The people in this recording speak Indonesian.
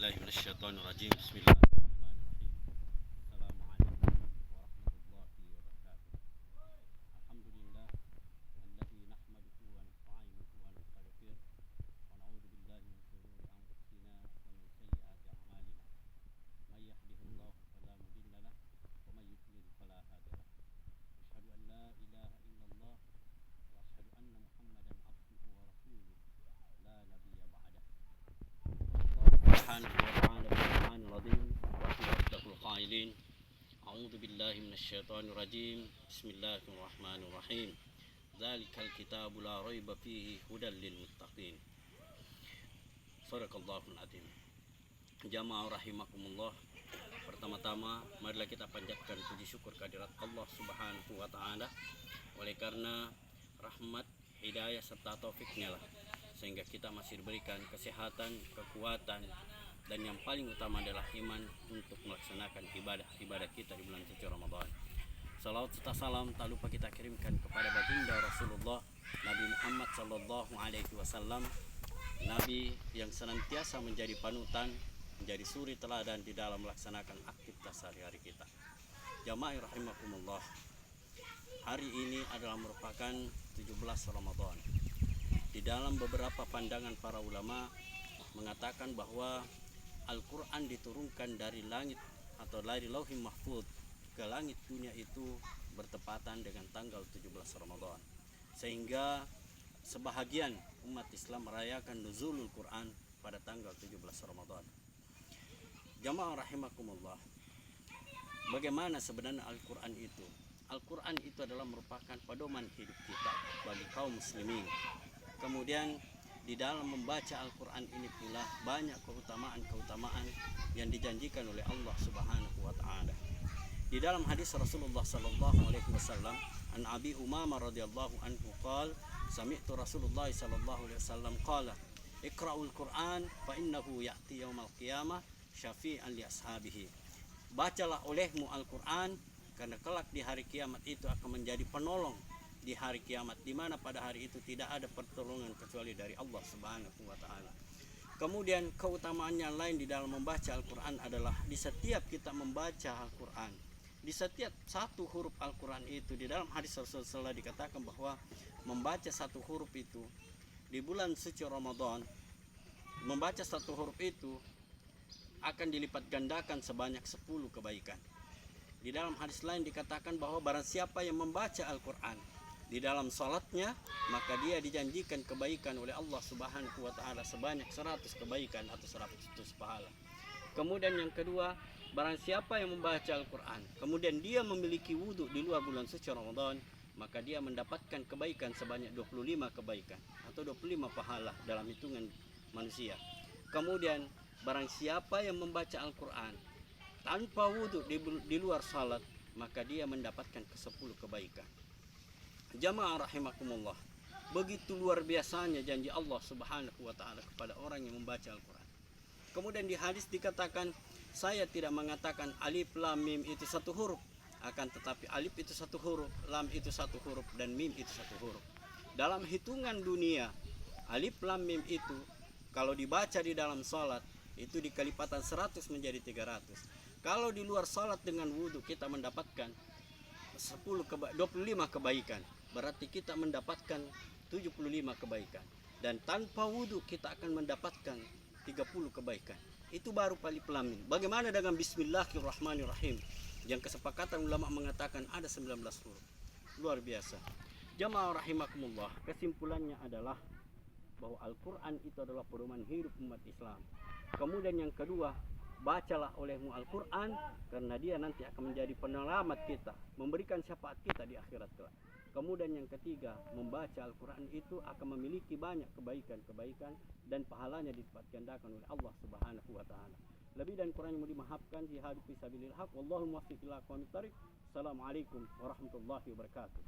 billahi minasyaitonir rajim. Bismillahirrahmanirrahim. Assalamualaikum warahmatullahi wabarakatuh. Alhamdulillah alladzi nahmaduhu wa nasta'inuhu wa nastaghfiruh wa na'udzu billahi min shururi anfusina wa min sayyiati a'malina. May yahdihillahu fala mudilla lahu wa may yudlil fala hadiya lahu. Asyhadu an la ilaha illallah wa asyhadu anna Muhammadan abduhu wa rasuluh la nabiyya ba'dah. سبحانه وتعالى بالقرآن العظيم وفي أصدق القائلين أعوذ بالله من الشيطان الرجيم بسم الله الرحمن الرحيم ذلك الكتاب لا ريب فيه هدى للمتقين صدق الله العظيم. Jamaah rahimakumullah, pertama-tama marilah kita panjatkan puji syukur kehadirat Allah Subhanahu wa taala, oleh karena rahmat, hidayah serta taufiknya lah sehingga kita masih diberikan kesehatan, kekuatan, dan yang paling utama adalah iman untuk melaksanakan ibadah kita di bulan suci Ramadan. Salawat serta salam tak lupa kita kirimkan kepada baginda Rasulullah Nabi Muhammad sallallahu alaihi wasallam, nabi yang senantiasa menjadi panutan, menjadi suri teladan di dalam melaksanakan aktivitas sehari-hari kita. Jamaah rahimakumullah, hari ini adalah merupakan 17 Ramadan. Di dalam beberapa pandangan para ulama mengatakan bahwa Al-Quran diturunkan dari langit atau dari Lauhul Mahfuz ke langit dunia itu bertepatan dengan tanggal 17 Ramadan, sehingga sebahagian umat Islam merayakan nuzulul Quran pada tanggal 17 Ramadan. Jamaah rahimakumullah, bagaimana sebenarnya Al-Quran itu? Al-Quran itu adalah merupakan pedoman hidup kita bagi kaum muslimin. Kemudian di dalam membaca Al-Quran ini pula banyak keutamaan yang dijanjikan oleh Allah Subhanahu wa taala. Di dalam hadis Rasulullah sallallahu alaihi wasallam, an Abi Umamah radhiyallahu anhu qala, sami'tu Rasulullah sallallahu alaihi wasallam qala, iqra'ul Qur'an fa innahu ya'ti yaumal qiyamah syafi'an li ashabihi. Bacalah olehmu Al-Quran karena kelak di hari kiamat itu akan menjadi penolong di hari kiamat, di mana pada hari itu tidak ada pertolongan kecuali dari Allah Subhanahu wa taala. Kemudian keutamaan yang lain di dalam membaca Al-Quran adalah di setiap kita membaca Al-Quran, di setiap satu huruf Al-Quran itu, di dalam hadis Rasulullah dikatakan bahwa membaca satu huruf itu di bulan suci Ramadan, membaca satu huruf itu akan dilipat gandakan sebanyak 10 kebaikan. Di dalam hadis lain dikatakan bahwa barang siapa yang membaca Al-Quran di dalam salatnya, maka dia dijanjikan kebaikan oleh Allah Subhanahu wa taala sebanyak 100 kebaikan atau 100 pahala. Kemudian yang kedua, barang siapa yang membaca Al-Quran kemudian dia memiliki wudhu di luar bulan suci Ramadan, maka dia mendapatkan kebaikan sebanyak 25 kebaikan atau 25 pahala dalam hitungan manusia. Kemudian barang siapa yang membaca Al-Quran tanpa wudhu di luar salat, maka dia mendapatkan ke-10 kebaikan. Jamaah rahimakumullah, begitu luar biasanya janji Allah Subhanahu wa taala kepada orang yang membaca Al-Quran. Kemudian di hadis dikatakan, saya tidak mengatakan alif lam mim itu satu huruf, akan tetapi alif itu satu huruf, lam itu satu huruf, dan mim itu satu huruf. Dalam hitungan dunia, alif lam mim itu kalau dibaca di dalam salat itu dikalipatan 100 menjadi 300. Kalau di luar salat dengan wudhu kita mendapatkan 25 kebaikan, berarti kita mendapatkan 75 kebaikan. Dan tanpa wudhu kita akan mendapatkan 30 kebaikan. Itu baru alif lam mim. Bagaimana dengan bismillahirrahmanirrahim, yang kesepakatan ulama mengatakan ada 19 huruf. Luar biasa. Jamaah rahimakumullah, kesimpulannya adalah bahwa Al-Quran itu adalah pedoman hidup umat Islam. Kemudian yang kedua, bacalah olehmu Al-Quran karena dia nanti akan menjadi penyelamat kita, memberikan syafaat kita di akhirat kelak. Kemudian yang ketiga, membaca Al-Quran itu akan memiliki banyak kebaikan-kebaikan dan pahalanya dilipat gandakan oleh Allah Subhanahu wa taala. Lebih dan kurangnya mohon dimaafkan. Jihad fi sabilillah, wallahu muwaffiq ila aqwamit thariq. Assalamualaikum warahmatullahi wabarakatuh.